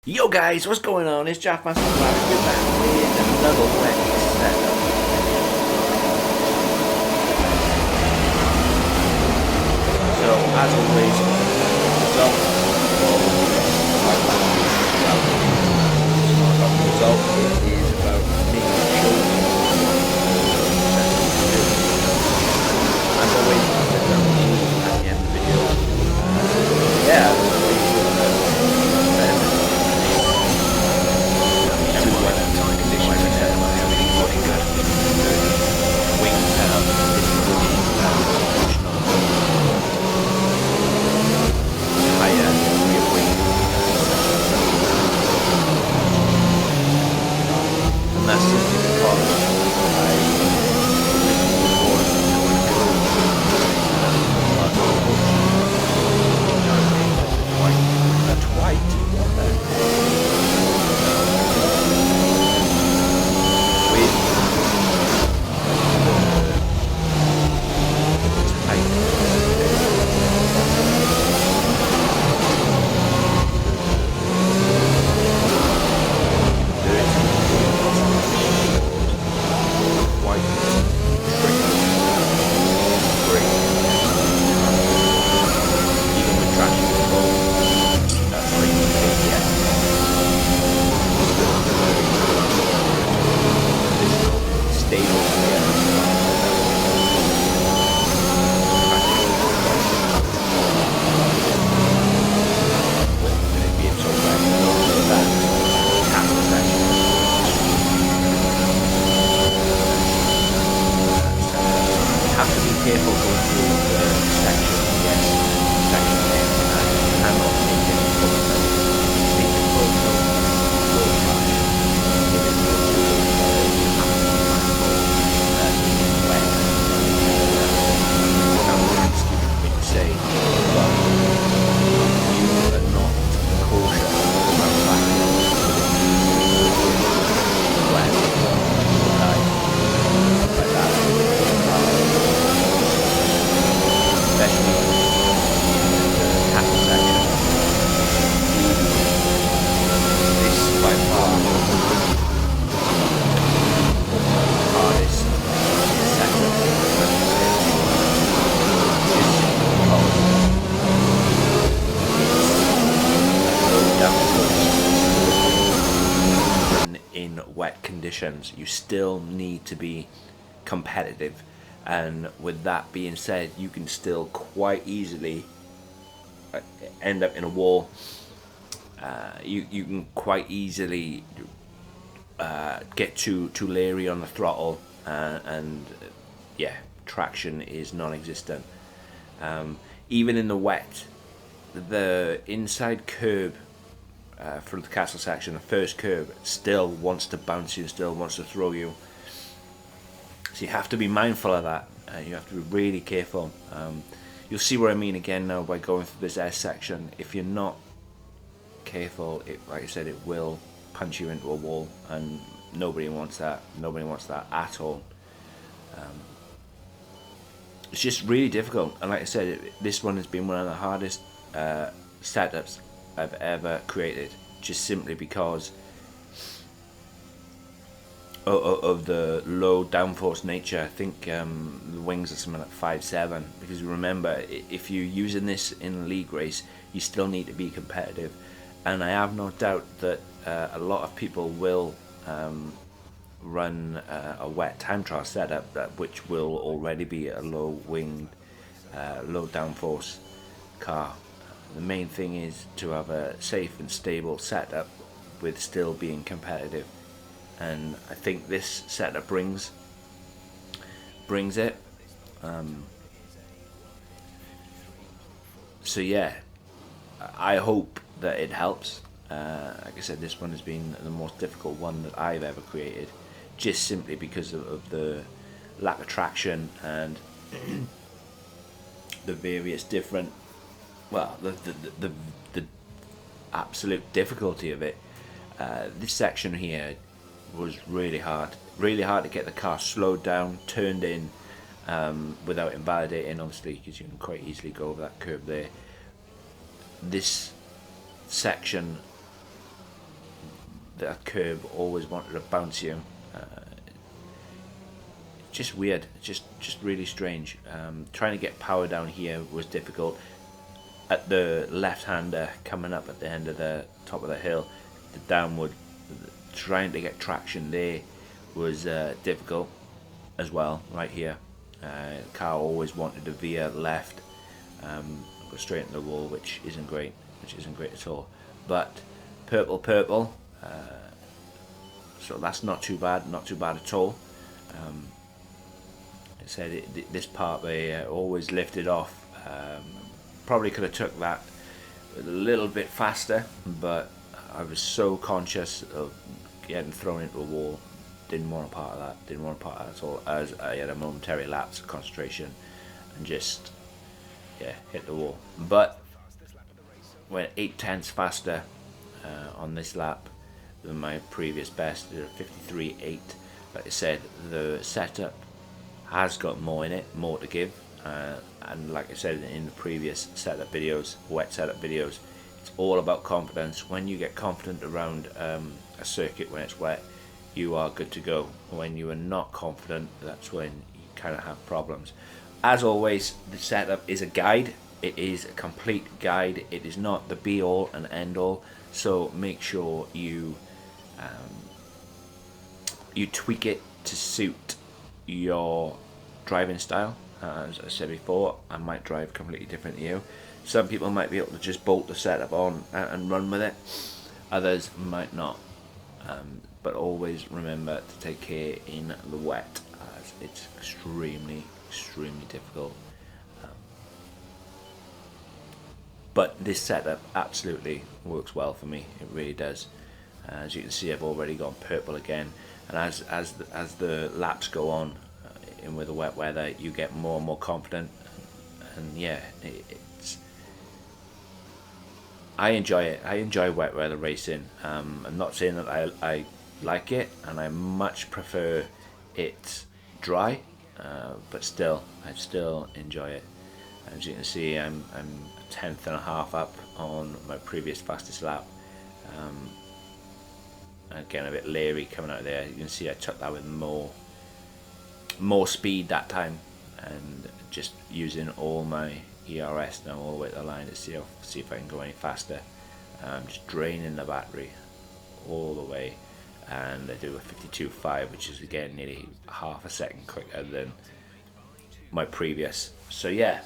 Yo guys, what's going on? It's Jack Master Flash. We're back with another wet setup. So as always, the result it is about making sure as always there's no news at the end of the video. Careful going through the section, yes, section there, and you cannot take any photos, take a photo, will crash, if it will do, you have to be mindful, when, sounds stupid for me to say, but you are not cautious about backing when, like that, especially the cattle section. This by far hardest section in wet conditions. You still need to be competitive. And with that being said, you can still quite easily end up in a wall. You can quite easily get too leery on the throttle, and yeah, traction is non-existent. Even in the wet, the inside curb for the castle section, the first curb, still wants to bounce you, still wants to throw you. So you have to be mindful of that. You have to be really careful. You'll see what I mean again now by going through this S section. If you're not careful, like I said, it will punch you into a wall, and nobody wants that. Nobody wants that at all. It's just really difficult. And like I said, this one has been one of the hardest setups I've ever created, just simply because of the low downforce nature. I think the wings are something like 5.7, because remember, if you're using this in a league race, you still need to be competitive, and I have no doubt that a lot of people will run a wet time trial setup which will already be a low winged, low downforce car. The main thing is to have a safe and stable setup with still being competitive. And I think this setup brings it. So yeah, I hope that it helps. Like I said, this one has been the most difficult one that I've ever created, just simply because of the lack of traction and the various different, well, the absolute difficulty of it. This section here was really hard to get the car slowed down, turned in, without invalidating, obviously, because you can quite easily go over that curve there. This section that curb always wanted to bounce you. Just weird, just really strange. Trying to get power down here was difficult. At the left-hander coming up at the end of the top of the hill, the downward, trying to get traction there was difficult as well. Right here, the car always wanted to veer left, go straight into the wall, which isn't great at all. But purple, so that's not too bad at all. I said this part they always lifted off. Probably could have took that a little bit faster, but I was so conscious of getting thrown into a wall. Didn't want a part of that at all, as I had a momentary lapse of concentration and just hit the wall. But went 0.8 faster on this lap than my previous best. Did a 53.8. Like I said, the setup has got more in it, more to give, and like I said in the previous setup videos, wet setup videos, it's all about confidence. When you get confident around a circuit when it's wet, you are good to go. When you are not confident, that's when you kind of have problems. As always, the setup is a guide. It is a complete guide. It is not the be all and end all, so make sure you tweak it to suit your driving style. As I said before, I might drive completely different to you. Some people might be able to just bolt the setup on and run with it, others might not, but always remember to take care in the wet, as it's extremely difficult. But this setup absolutely works well for me. It really does. As you can see, I've already gone purple again, and as the laps go on in with the wet weather, you get more and more confident, and yeah, I enjoy it. I enjoy wet weather racing. I'm not saying that I like it, and I much prefer it dry, but still, I still enjoy it. As you can see, I'm a 1/10.5 up on my previous fastest lap. Again, a bit leery coming out of there. You can see I took that with more speed that time, and just using all my ERS now all the way to the line to see if I can go any faster. Just draining the battery all the way, and I do a 52.5, which is again nearly half a second quicker than my previous. So yeah,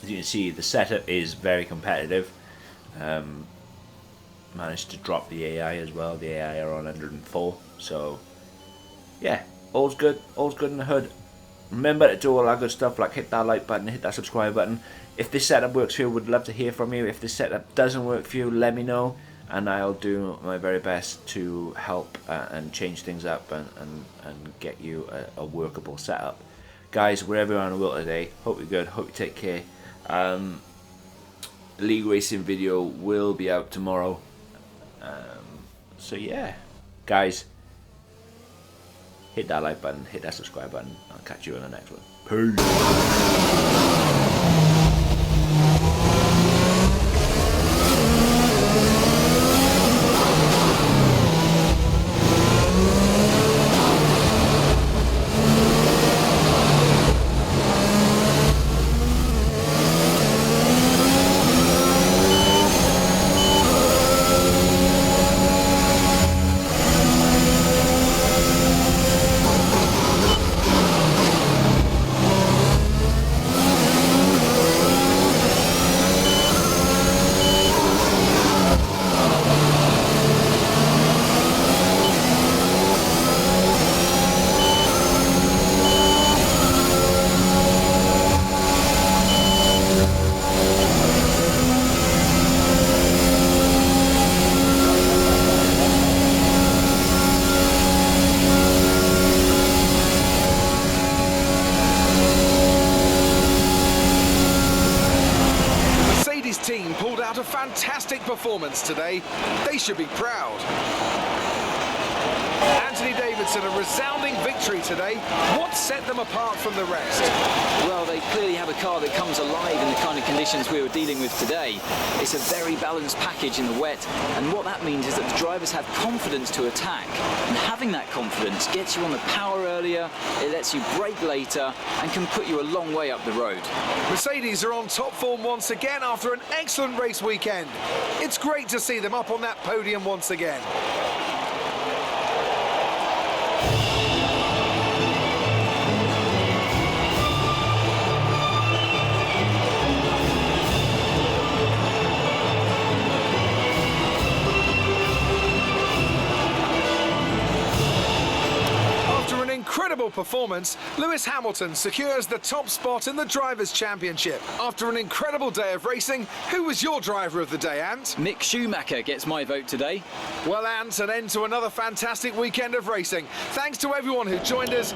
as you can see, the setup is very competitive. Managed to drop the AI as well. The AI are on 104, so yeah, all's good in the hood. Remember to do all that good stuff, like hit that like button, hit that subscribe button. If this setup works for you, would love to hear from you. If this setup doesn't work for you, let me know, and I'll do my very best to help and change things up and get you a workable setup. Guys, wherever you are in the world today, hope you're good, hope you take care. League racing video will be out tomorrow. So yeah, guys, hit that like button, hit that subscribe button. I'll catch you in the next one. Peace. Team pulled out a fantastic performance today. They should be proud. Anthony Davidson, a resounding victory today. What set them apart from the rest? Well, they clearly have a car that comes alive in the kind of conditions we were dealing with today. It's a very balanced package in the wet, and what that means is that the drivers have confidence to attack. And having that confidence gets you on the power earlier, it lets you brake later, and can put you a long way up the road. Mercedes are on top form once again after an excellent race weekend. It's great to see them up on that podium once again. Incredible performance, Lewis Hamilton secures the top spot in the Drivers' Championship. After an incredible day of racing, who was your driver of the day, Ant? Mick Schumacher gets my vote today. Well, Ant, an end to another fantastic weekend of racing. Thanks to everyone who joined us.